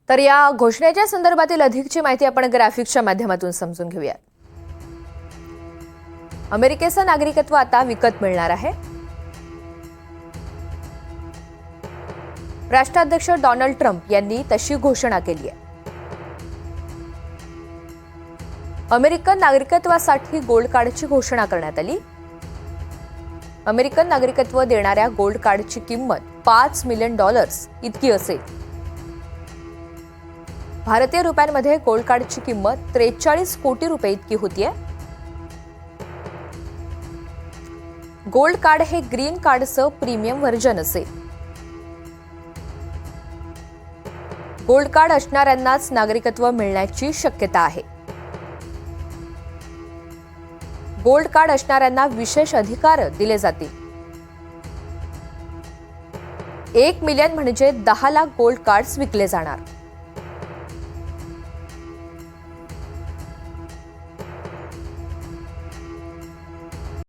तर या घोषणेच्या संदर्भातील अधिकची माहिती आपण ग्राफिक्सच्या माध्यमातून समजून घेऊया। अमेरिकेचं नागरिकत्व आता विकत मिळणार आहे। राष्ट्राध्यक्ष डोनाल्ड ट्रम्प यांनी तशी घोषणा केली आहे। अमेरिकन नागरिकत्वासाठी गोल्ड कार्डची घोषणा करण्यात आली। अमेरिकन नागरिकत्व देणाऱ्या गोल्ड कार्डची किंमत $5 मिलियन इतकी असेल। भारतीय रुपयांमध्ये गोल्ड कार्डची किंमत 43 कोटी रुपये इतकी होतीये। गोल्ड कार्ड हे ग्रीन कार्डचं प्रीमियम व्हर्जन असेल। गोल्ड कार्ड असणाऱ्यांनाच नागरिकत्व मिळण्याची शक्यता आहे। गोल्ड कार्ड असणाऱ्यांना विशेष अधिकार दिले जातील। 1 मिलियन म्हणजे 10 लाख गोल्ड कार्ड्स विकले जाणार।